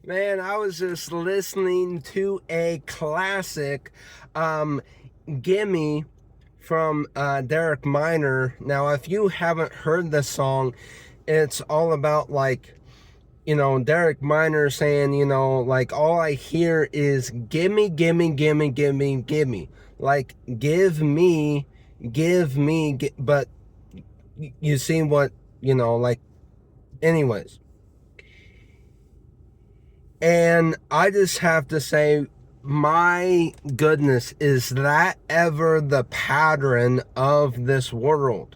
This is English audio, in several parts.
Man, I was just listening to a classic, Gimme from Derek Minor. Now, if you haven't heard the song, it's all about Derek Minor saying, like all I hear is gimme, gimme, gimme, gimme, gimme. Like, give me, but you see what, anyways. And I just have to say, my goodness, is that ever the pattern of this world?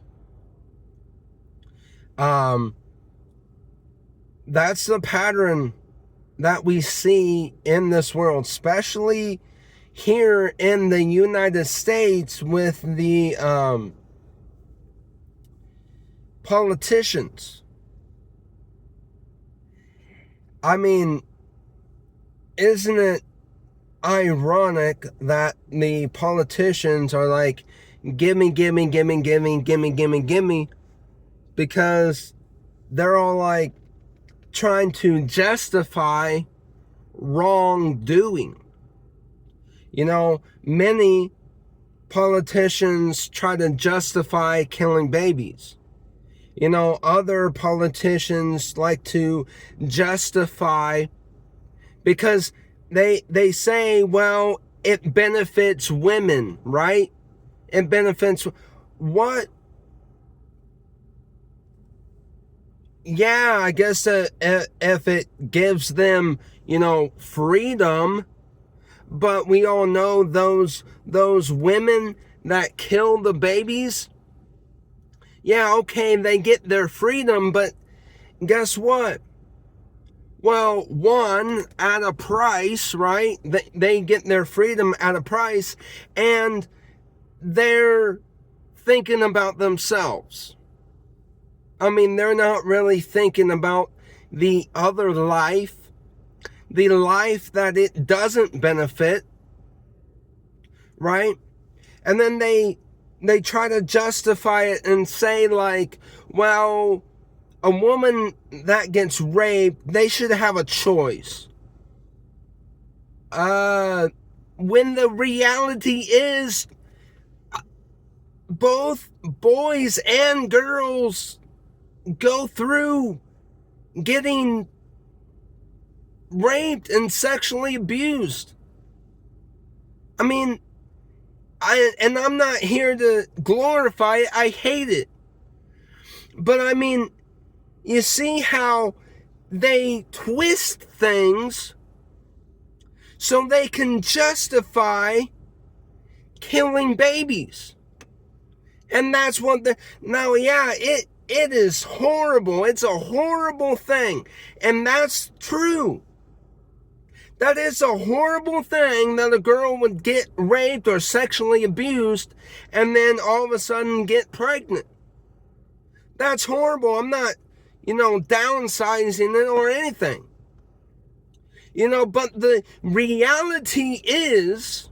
Um, that's the pattern that we see in this world, especially here in the United States with the politicians. I mean, isn't it ironic that the politicians are like, gimme, gimme, gimme, gimme, gimme, gimme, gimme, because they're all like trying to justify wrongdoing. Many politicians try to justify killing babies. Other politicians like to justify because they say, well, it benefits women, right? It benefits what? Yeah, I guess if it gives them, freedom, but we all know those women that kill the babies. Yeah, okay, they get their freedom, but guess what? Well, one, at a price, right? They get their freedom at a price, and they're thinking about themselves. I mean, they're not really thinking about the other life, the life that it doesn't benefit, right? And then they try to justify it and say like, well, a woman that gets raped, they should have a choice. When the reality is both boys and girls go through getting raped and sexually abused. I mean, I'm not here to glorify it. I hate it. But I mean, you see how they twist things so they can justify killing babies. And that's what it is horrible. It's a horrible thing. And that's true. That is a horrible thing that a girl would get raped or sexually abused and then all of a sudden get pregnant. That's horrible. I'm not, downsizing it or anything. But the reality is,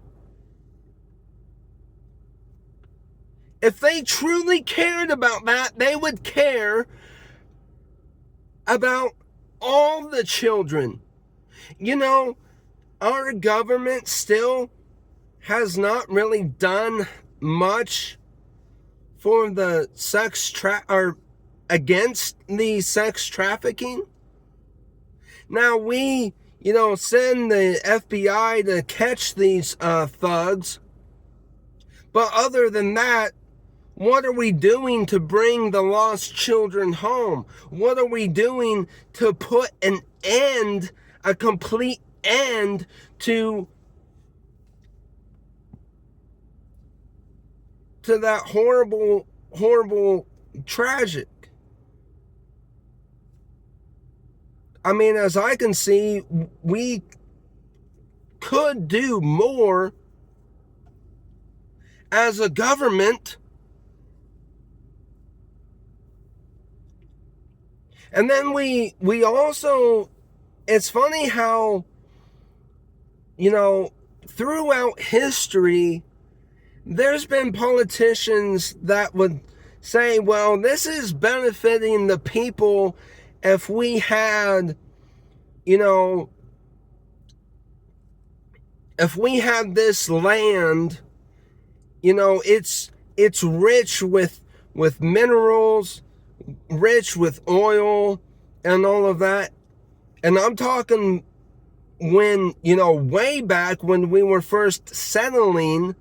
if they truly cared about that, they would care about all the children. Our government still has not really done much for the or against the sex trafficking. Now we, send the FBI to catch these thugs. But other than that, what are we doing to bring the lost children home? What are we doing to put an end, a complete end to that horrible, horrible, tragic? I mean, as I can see, we could do more as a government. And then we also, it's funny how, throughout history, there's been politicians that would say, well, this is benefiting the people if we had, if we have this land, it's rich with minerals, rich with oil and all of that. And I'm talking when, way back when we were first settling,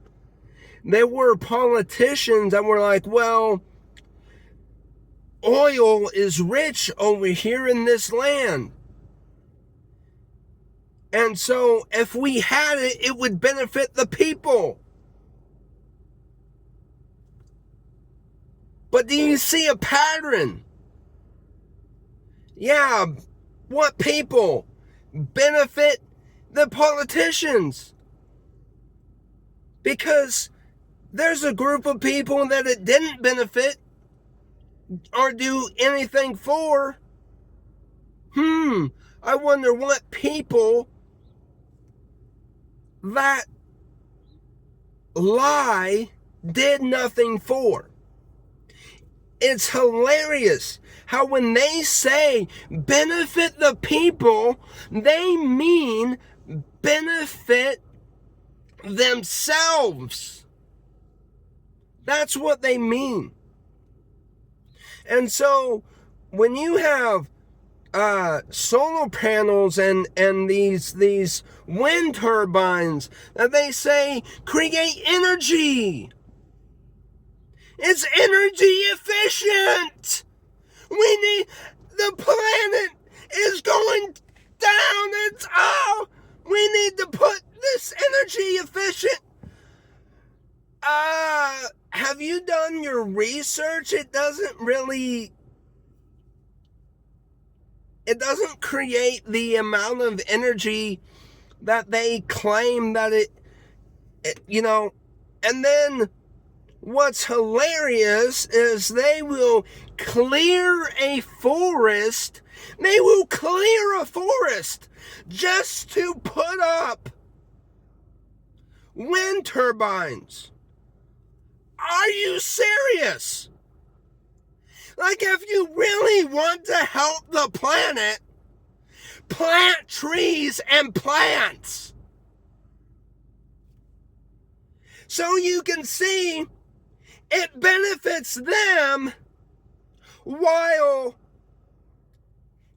there were politicians that were like, well, oil is rich over here in this land. And so if we had it, it would benefit the people. But do you see a pattern? Yeah, what people benefit the politicians? Because there's a group of people that it didn't benefit or do anything for. I wonder what people that lie did nothing for. It's hilarious how when they say benefit the people, they mean benefit themselves. That's what they mean. And so when you have solar panels and these wind turbines that they say create energy, it's energy efficient. The planet is going down. We need to put this energy efficient. Have you done your research? It doesn't create the amount of energy that they claim that it and then what's hilarious is they will clear a forest. They will clear a forest just to put up wind turbines. Are you serious? Like, if you really want to help the planet, plant trees and plants. So you can see it benefits them while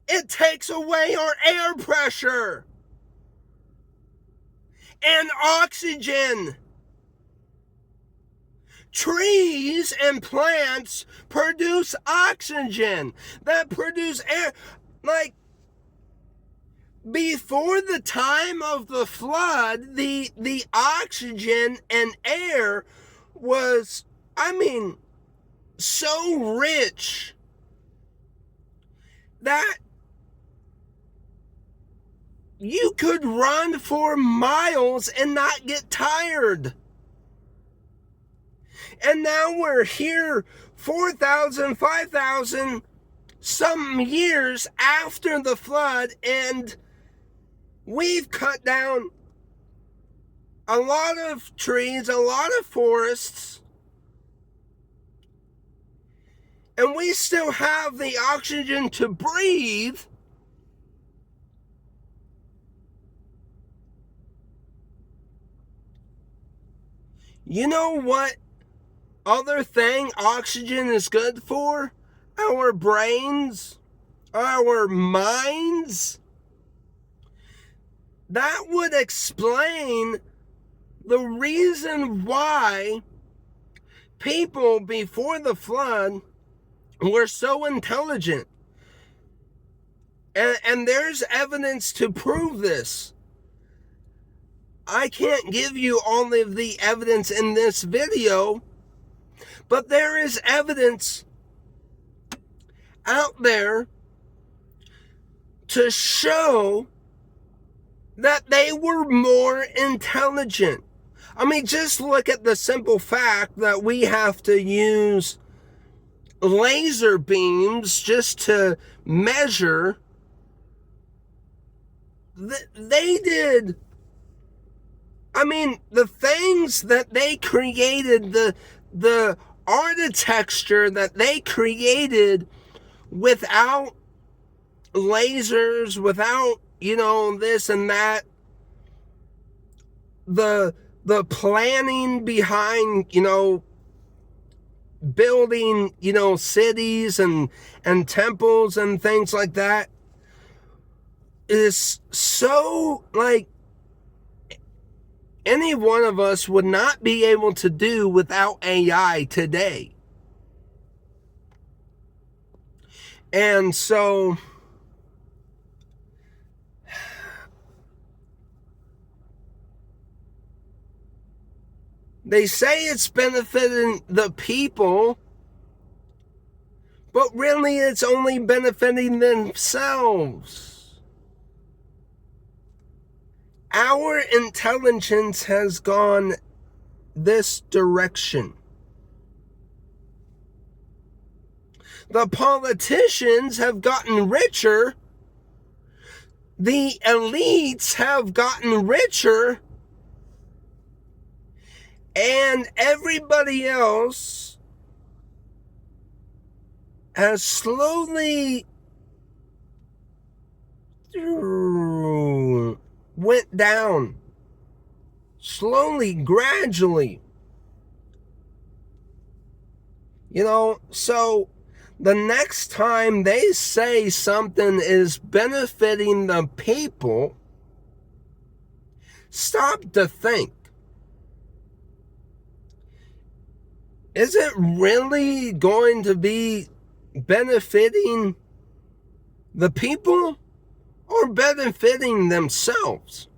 it takes away our air pressure and oxygen. Trees and plants produce oxygen that produce air. Like, before the time of the flood, the oxygen and air was, so rich that you could run for miles and not get tired. And now we're here 4,000, 5,000 some years after the flood, and we've cut down a lot of trees, a lot of forests, and we still have the oxygen to breathe. You know what other thing oxygen is good for? Our brains, our minds. That would explain the reason why people before the flood were so intelligent. And there's evidence to prove this. I can't give you all of the evidence in this video, but there is evidence out there to show that they were more intelligent. Just look at the simple fact that we have to use laser beams just to measure. They did. The things that they created, the architecture that they created without lasers, without, this and that, the planning behind, building, cities and temples and things like that is so, like, any one of us would not be able to do without AI today. And so they say it's benefiting the people, but really it's only benefiting themselves. Our intelligence has gone this direction. The politicians have gotten richer. The elites have gotten richer. And everybody else has slowly went down. Slowly, gradually. So the next time they say something is benefiting the people, stop to think. Is it really going to be benefiting the people or benefiting themselves?